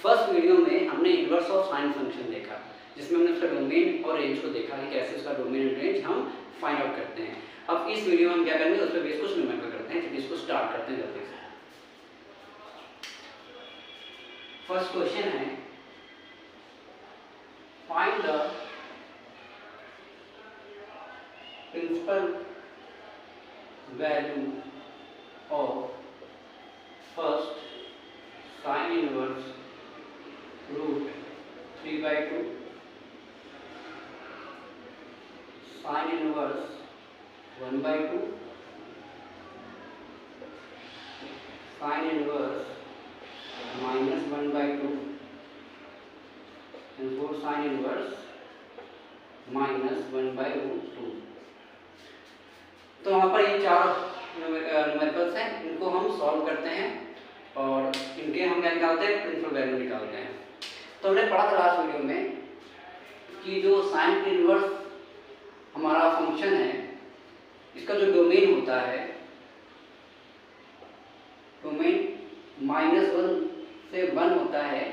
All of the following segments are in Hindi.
फर्स्ट वीडियो में हमने इनवर्स ऑफ साइन फंक्शन देखा, जिसमें हमने उसका डोमेन और रेंज को देखा कि कैसे उसका डोमेन एंड रेंज हम फाइंड आउट करते हैं। अब इस वीडियो में हम क्या करेंगे, उस पर बेस कुछ न्यूमेरिकल करते हैं। चलिए इसको स्टार्ट करते हैं जल्दी से। फर्स्ट क्वेश्चन है, find the principal value of first sine inverse root 3/2 sine inverse 1/2 sine inverse -1/2 and for sin inverse -1/√2। तो वहाँ पर ये चार न्यूमेरिकल्स हैं, इनको हम सॉल्व करते हैं और इनके हम क्या निकालते हैं, प्रिंसिपल वैल्यू निकालते हैं। तो हमने पढ़ा था लास्ट वीडियो में कि जो साइन इनवर्स हमारा फंक्शन है, इसका जो डोमेन होता है, डोमेन -1 से 1 होता है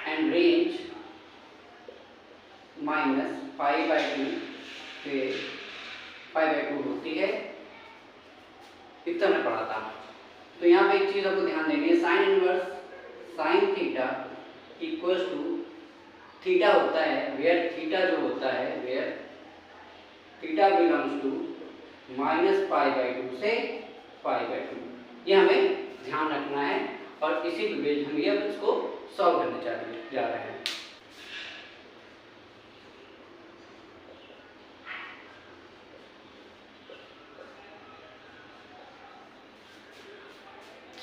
एंड रेंज -π/2 से π/2 होती है। इतना हमने पढ़ा था। तो यहाँ पे एक चीज आपको ध्यान देनी है, sine inverse sine theta equals to theta होता है वेयर थीटा जो होता है वेयर थीटा बिलोंग्स टू -π/2 से π/2। ये हमें ध्यान रखना है और इसी पे बेस हम ये इसको सॉल्व करने जा रहे हैं।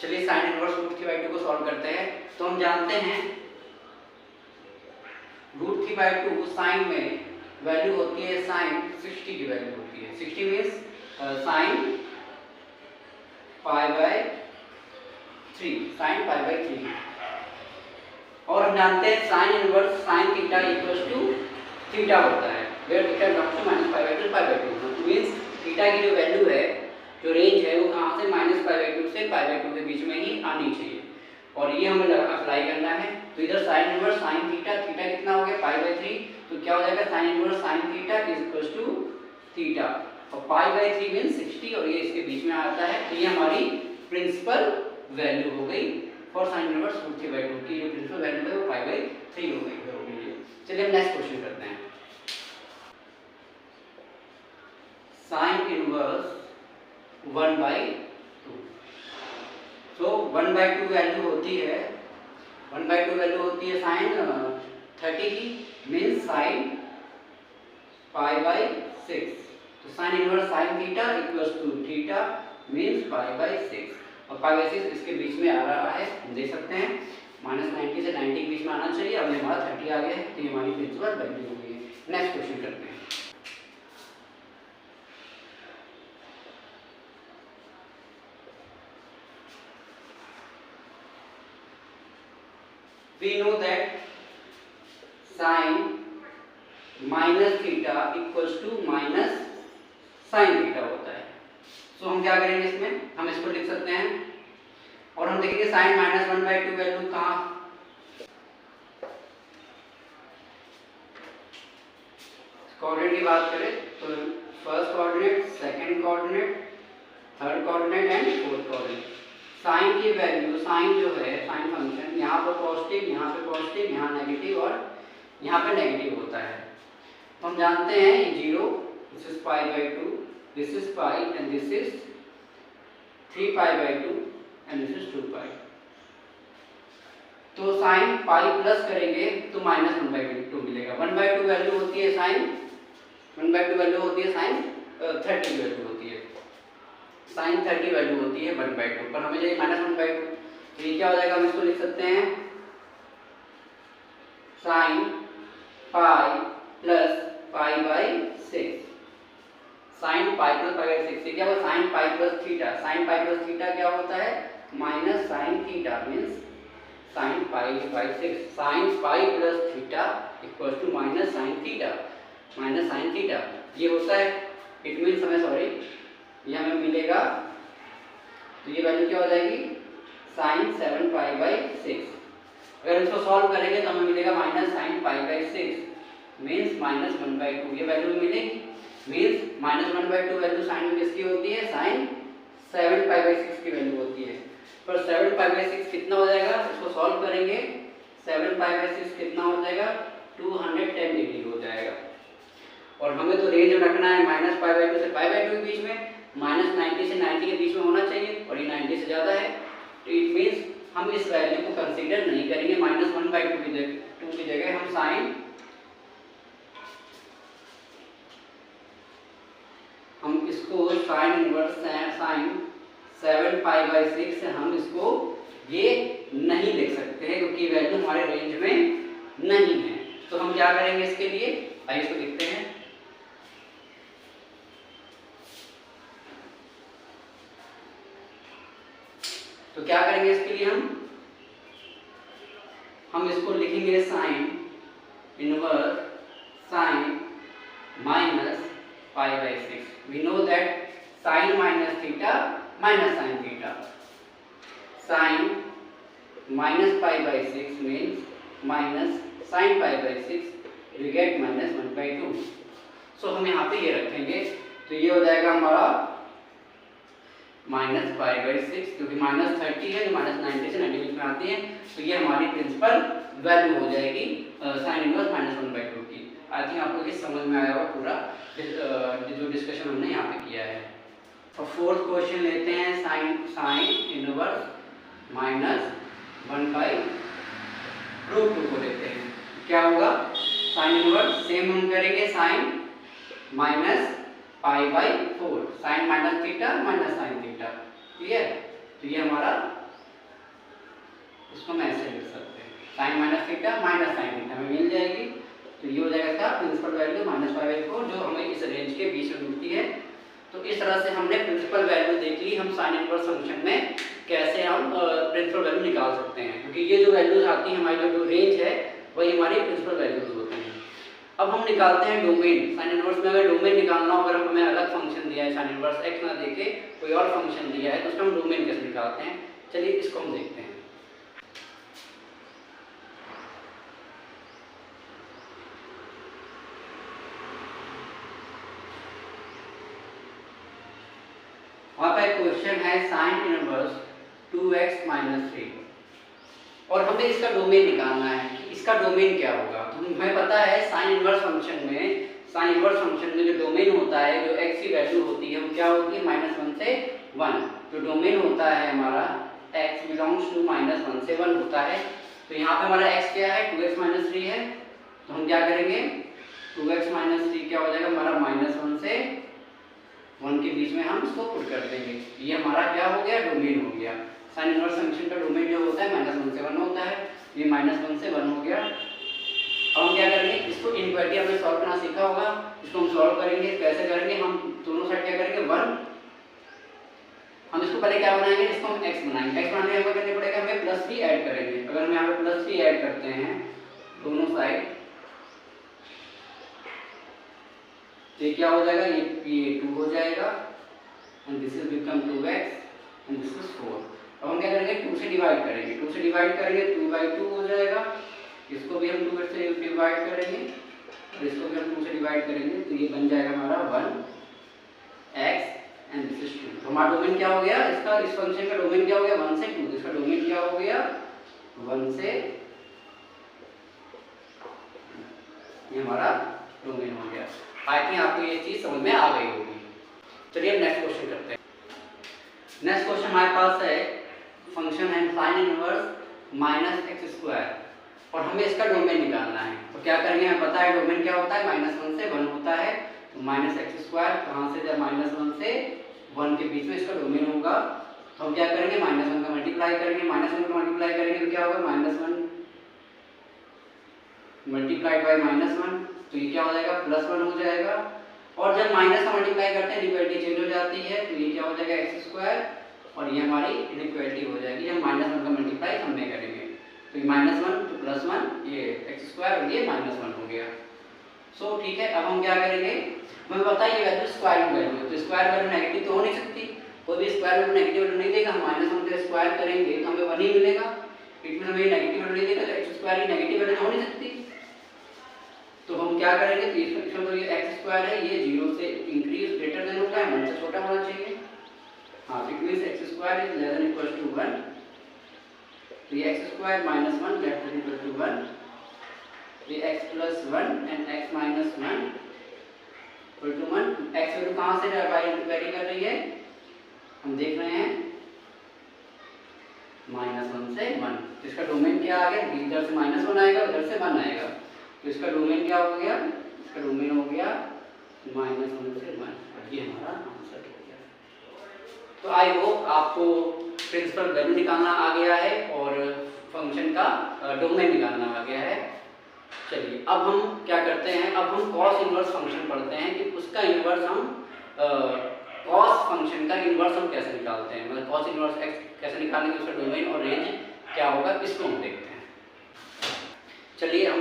चलिए साइन इनवर्स रूट 3/2 को सॉल्व करते हैं। तो हम जानते हैं रूट 3/2 साइन में वैल्यू होती है, साइन 60 की वैल्यू होती है। 60 मीन्स साइन π/3 साइन π/3। और हम जानते हैं sine inverse sine theta equals to theta होता है where theta belongs to -π/2 π/2 means theta की जो वैल्यू है, जो रेंज है, वो कहाँ से -π/2 से π/2 के बीच में ही आनी चाहिए और ये हमें अप्लाई करना है। तो इधर sine inverse sine theta, theta कितना हो गया π/3, तो क्या हो जाएगा sine inverse sine theta is equals to theta और π/3 मींस 60 और ये इसके बीच में आता है। तो ये हमारी प्रिंसिपल वैल्यू हो गई फॉर साइन इनवर्स रूट 3/2 की। जो प्रिंसिपल वैल्यू है वो π/3 हो गई। चलिए हम नेक्स्ट क्वेश्चन करते हैं। Sine inverse 1/2। तो 1/2 वैल्यू होती है, 1/2 वैल्यू होती है साइन 30 की, मीन्स साइन π/6। तो sine inverse sine theta equals to theta means π/6 और π/6 इसके बीच में आ रहा है, हम देख सकते हैं -90 से 90 के बीच में आना चाहिए। अब हमारा 30 आ गया है, तो ये हमारी प्रिंसिपल वैल्यू हो गई है। नेक्स्ट क्वेश्चन करते हैं। We know that sin -θ equals to -sin θ होता है। तो हम क्या करेंगे, इसमें हम इसको लिख सकते हैं और हम देखेंगे sin -1/2 वैल्यू कहाँ, कोऑर्डिनेट की बात करें तो first coordinate, second coordinate, third coordinate and fourth coordinate. Sine की वैल्यू, साइन जो है साइन फंक्शन यहाँ पर पॉजिटिव, यहाँ पे पॉजिटिव, यहाँ नेगेटिव और यहाँ पे नेगेटिव होता है। तो हम जानते हैं ये 0, this is π/2, this is π and this is 3π/2 and this is 2π। तो साइन π प्लस करेंगे तो -1/2 मिलेगा। 1/2 वैल्यू होती है साइन, 1/2 वैल्यू होती है साइन 30 की वैल्यू होती है, साइन 30 वैल्यू होती है 1/2 पर हमें चाहिए -1/2। तो ये क्या हो जाएगा, हम इसको लिख सकते हैं साइन π प्लस π/6, साइन π प्लस π/6। ये क्या होगा, sine π plus theta, sine π plus theta क्या होता है minus sine theta means sine π/6। Sine π plus theta equal to minus sine theta, minus sine theta ये होता है। इट मीन्स हमें सॉरी ये हमें मिलेगा, तो ये वैल्यू क्या हो जाएगी साइन 7π/6। अगर इसको सॉल्व करेंगे तो हमें मिलेगा minus sine pi by 6 means minus 1/2, ये वैल्यू मिलेगी। मीन्स माइनस 1/2 वैल्यू साइन में किसकी होती है, साइन 7 पाई बाई 6 की वैल्यू होती है। पर 7 पाई बाई 6 कितना हो जाएगा, इसको सॉल्व करेंगे 7 पाई बाई 6 कितना हो जाएगा, 210 डिग्री हो जाएगा। और हमें तो रेंज रखना है माइनस पाई बाई 2 से पाई बाई 2 के बीच में, माइनस 90 से 90 के बीच में होना चाहिए और ये 90 से ज़्यादा है, तो इट मीन्स हम इस वैल्यू को कंसीडर नहीं करेंगे। माइनस 1/2 की जगह हम साइन इसको sign inverse sign 7 pi by 6 से हम इसको ये नहीं लिख सकते हैं क्योंकि वैल्यू हमारे रेंज में नहीं है। तो हम क्या करेंगे इसके लिए, आइए इसको लिखते हैं। तो क्या करेंगे इसके लिए, हम इसको लिखेंगे sign inverse sign minus pi by 6। We know that sin minus theta minus sin theta. Sin minus pi by 6 means minus sin pi by 6. We get minus 1/2. So हम यहाँ पे ये रखेंगे, तो ये हो जाएगा हमारा माइनस पाई बाई 6, क्योंकि माइनस 30 है जो माइनस 90 से 90 में आती है, तो ये हमारी प्रिंसिपल वैल्यू हो जाएगी साइन इनवर्स माइनस 1/2 की। आई थिंक आपको ये समझ में आया होगा पूरा जो डिस्कशन हमने यहाँ पे किया है। और फोर्थ क्वेश्चन लेते हैं, साइन इनवर्स माइनस 1/√2 को लेते हैं। क्या होगा, साइन इनवर्स सेम हम करेंगे sine minus pi by 4, sine minus theta minus sine theta, clear. तो ये हमारा, इसको मैं ऐसे लिख सकते हैं, sine minus theta minus sine theta में मिल जाएगी। तो ये हो जाएगा इसका principal value minus pi by 4 जो हमें इस रेंज के बीच में मिलती है। तो इस तरह से हमने प्रिंसिपल वैल्यू देख ली, हम साइन इनवर्स फंक्शन में कैसे हम प्रिंसिपल वैल्यू निकाल सकते हैं, क्योंकि ये जो वैल्यूज आती है हमारी जो रेंज है वही हमारी प्रिंसिपल वैल्यूज होती हैं। अब हम निकालते हैं डोमेन। साइन इनवर्स में अगर डोमेन निकालना हो, अगर हमें अलग फंक्शन दिया है, साइन इनवर्स एक्स ना देके कोई और फंक्शन दिया है, तो उसका हम डोमेन कैसे निकालते हैं, चलिए इसको हम देखते हैं। वहाँ पे क्वेश्चन है साइन इनवर्स 2x माइनस 3 और हमें इसका डोमेन निकालना है कि इसका डोमेन क्या होगा। तो हमें पता है साइन इनवर्स फंक्शन में जो डोमेन होता है, जो x की वैल्यू होती है वो क्या होती है, -1 से 1। जो डोमेन होता है हमारा x बिलोंग्स टू -1 से 1 होता है। तो यहाँ पे हमारा x क्या है, 2x माइनस 3 है। तो हम क्या करेंगे, 2x माइनस 3 क्या हो जाएगा हमारा, -1 से 1 के बीच में हम इसको पुट कर देंगे। ये हमारा क्या हो गया, डोमेन हो गया। साइन इनवर्स फंक्शन का डोमेन जो होता है -1 से 1 होता है, ये -1 से 1 हो गया। अब हम क्या करेंगे, इसको इनइक्वालिटी हमने सॉल्व करना सीखा होगा, इसको हम सॉल्व करेंगे। कैसे करेंगे, हम दोनों साइड क्या करेंगे 1, हम इसको पहले क्या बनाएंगे, इसको हम x बनाएंगे। x बनाने में करने पड़ेगा हमें प्लस भी ऐड करेंगे। अगर हम यहाँ पे प्लस भी ऐड करते हैं दोनों साइड, ये क्या हो जाएगा, ये 2 हो जाएगा and this will become 2x and this is 4। अब हम क्या करेंगे, 2 से डिवाइड करेंगे, 2 से डिवाइड करेंगे 2/2 हो जाएगा। इसको भी हम 2 से डिवाइड करेंगे और इसको भी हम 2 से डिवाइड करेंगे, तो ये बन जाएगा हमारा 1x एंड दिस इज 2। तो हमारा डोमेन क्या हो गया, इसका इस फंक्शन का डोमेन क्या हो गया, 1 से 2। इसका डोमेन क्या हो गया, 1 से, ये हमारा डोमेन हो गया। आई थिंक आपको ये चीज समझ में आ गई होगी। चलिए नेक्स्ट क्वेश्चन करते हैं। नेक्स्ट क्वेश्चन हमारे पास है, फंक्शन है साइन इनवर्स -x² और हमें इसका डोमेन निकालना है। तो क्या करेंगे, हमें पता है डोमेन क्या होता है, -1 से 1 होता है। तो -x² कहाँ से, जब -1 से 1 के बीच में इसका डोमेन होगा। तो हम क्या करेंगे, -1 का मल्टीप्लाई करेंगे, -1 का मल्टीप्लाई करेंगे तो क्या होगा, -1 मल्टीप्लाइड बाय -1, तो ये क्या हो जाएगा, +1 हो जाएगा। और जब माइनस का मल्टीप्लाई करते हैं इनइक्वालिटी चेंज हो जाती है, तो ये क्या हो जाएगा x² और ये हमारी इनइक्वालिटी हो जाएगी जब -1 का मल्टीप्लाई हम नहीं करेंगे। तो ये -1 तो +1, ये x² और ये -1 हो गया। सो ठीक है, अब हम क्या करेंगे, हमें पता है ये वैल्यू स्क्वायर वैल्यू है, तो स्क्वायर वैल्यू नेगेटिव तो हो नहीं सकती, कोई भी स्क्वायर वैल्यू नेगेटिव वैल्यू नहीं देगा। हम -1 का स्क्वायर करेंगे तो हमें 1 ही मिलेगा, इट मीन हमें नेगेटिव वैल्यू नहीं देगा। स्क्वायर की नेगेटिव वैल्यू हो नहीं सकती, तो हम क्या करेंगे, तो इसमें तो ये एक्स स्क्वायर है, ये 0 से इंक्रीज ग्रेटर देन होता है 1 से छोटा होना चाहिए। हाँ, तो it means x square is less than equal to 1, तो ये x square minus 1 less than equal to 1, ये x plus 1 and x minus 1 equal to 1। X value कहाँ से वेरी कर रही है, हम देख रहे हैं -1 से 1, तो इसका डोमेन क्या आ गया, इधर से -1 आएगा, उधर से 1 आएगा, तो इसका डोमेन क्या हो गया, इसका डोमेन हो गया -1 से 1, और ये हमारा आंसर हो गया। तो आई होप आपको प्रिंसिपल वैल्यू निकालना आ गया है और फंक्शन का डोमेन निकालना आ गया है। चलिए अब हम क्या करते हैं, अब हम कॉस इनवर्स फंक्शन पढ़ते हैं कि उसका इनवर्स हम कॉस फंक्शन का इनवर्स हम कैसे निकालते हैं, मतलब कॉस इनवर्स एक्स कैसे निकालेंगे, उसका डोमेन और रेंज क्या होगा, इसको हम देखते हैं। चलिए हम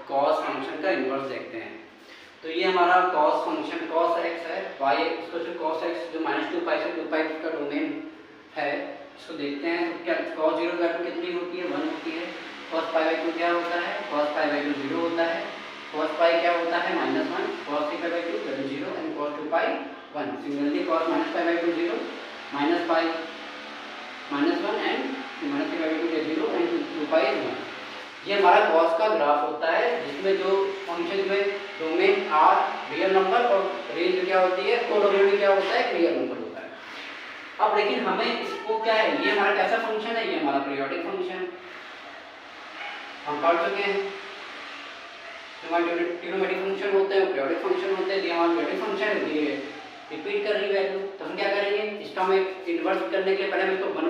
कॉस फंक्शन का इनवर्स देखते हैं। तो ये हमारा कॉस फंक्शन कॉस एक्स है, वाई इसको कॉस एक्स जो -2 पाई से 2 पाई का डोमेन है, इसको देखते हैं। तो क्या कॉस 0 की वैल्यू कितनी होती है, 1 होती है। कॉस पाई बाई 2 क्या होता है, कॉस पाई बाई 2 0 होता है। कॉस पाई क्या होता है -1, cos 3 pi by 2 value 0 and cos 2 pi 1। Similarly cos -pi by 2 0, minus pi -1 and -3 by 2 0 and 2 पाई 1। ये हमारा कॉस का ग्राफ होता है जिसमें जो फंक्शन में डोमेन आर रियल नंबर और रेंज क्या होती है, कोडोमेन में क्या होता है, रियल नंबर होता है। अब लेकिन हमें इसको क्या है, ये हमारा कैसा फंक्शन है, ये हमारा पीरियोडिक फंक्शन हम पढ़ चुके हैं। हमारे ट्रिग्नोमेट्रिक फंक्शन होते हैं, पीरियोडिक फंक्शन होते हैं, ये हमारा पीरियोडिक फंक्शन है, ये रिपीट कर रही वैल्यू। तो हम क्या करेंगे, इसका हमें इन्वर्स करने के लिए पहले हमें इसको 1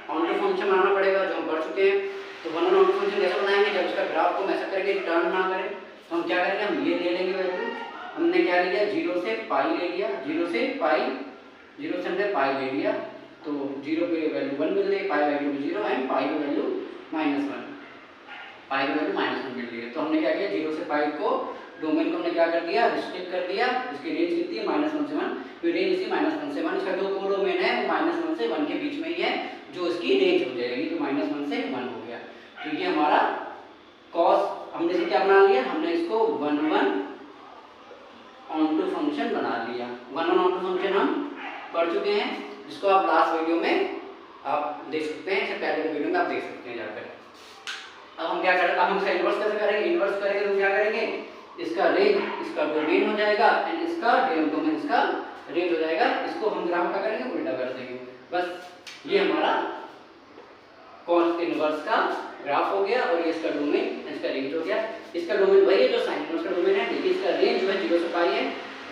ऑन टू फंक्शन बनाना पड़ेगा, जो हम पढ़ चुके हैं। तो 1 ऑन टू फंक्शन कैसे बनाएंगे, जब उसका ग्राफ को हम ऐसा करेंगे टर्न ना करें, तो हम क्या करेंगे, हम ये ले लेंगे वैल्यू, हमने क्या लिया 0 से पाई ले लिया, 0 से पाई, 0 से हमने पाई ले लिया, तो 0 पे वैल्यू 1 मिल गई, पाई वैल्यू 0 एंड पाई की वैल्यू -1, पाई की वैल्यू -1 मिल गई। तो हमने क्या किया, 0 से पाई को डोमेन को हमने क्या कर दिया, रिस्ट्रिक्ट कर दिया। इसकी रेंज कितनी है, -1 से 1, तो रेंज इसी -1 से 1, इसका जो कोडोमेन है वो -1 से 1 के बीच में ही है, जो इसकी रेंज हो जाएगी, तो -1 से 1 हो गया। तो ये हमारा कॉस, हमने इसे क्या बना लिया, हमने इसको 1 ऑन टू फंक्शन बना लिया। 1 ऑन टू फंक्शन हम पढ़ चुके हैं, जिसको आप लास्ट वीडियो में आप देख सकते हैं, इससे पहले के वीडियो में आप देख सकते हैं जाकर। अब हम क्या करें, अब हम इसका इन्वर्स कैसे करेंगे, इन्वर्स करेंगे तो क्या करेंगे, इसका रेंज इसका डोमेन हो जाएगा एंड इसका डोमेन इसका रेंज हो जाएगा। इसको हम ग्राफ क्या करेंगे, उल्टा कर देंगे। बस ये हमारा कॉस इनवर्स का ग्राफ हो गया और ये इसका डोमेन इसका रेंज हो गया। इसका डोमेन वही है जो साइन इनवर्स का डोमेन है, लेकिन इसका रेंज जो है 0 से पाई है,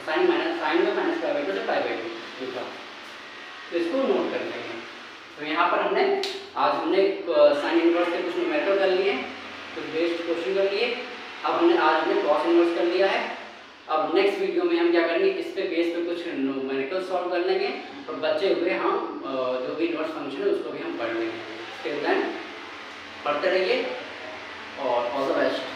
साइन में -पाई/2 से पाई/2 का। तो इसको नोट कर लेंगे। तो यहाँ पर हमने हमने साइन इनवर्स के कुछ न्यूमेरिकल कर लिए, कुछ बेस्ड क्वेश्चन कर लिए। अब हमने कॉस इनवर्स कर लिया है। अब नेक्स्ट वीडियो में हम क्या करेंगे, इस पे बेस पे कुछ न्यूमेरिकल सॉल्व कर लेंगे और बचे हुए हम जो भी इनवर्स फंक्शन है उसको भी हम पढ़ लेंगे। टिल देन पढ़ते रहिए और ऑल द बेस्ट।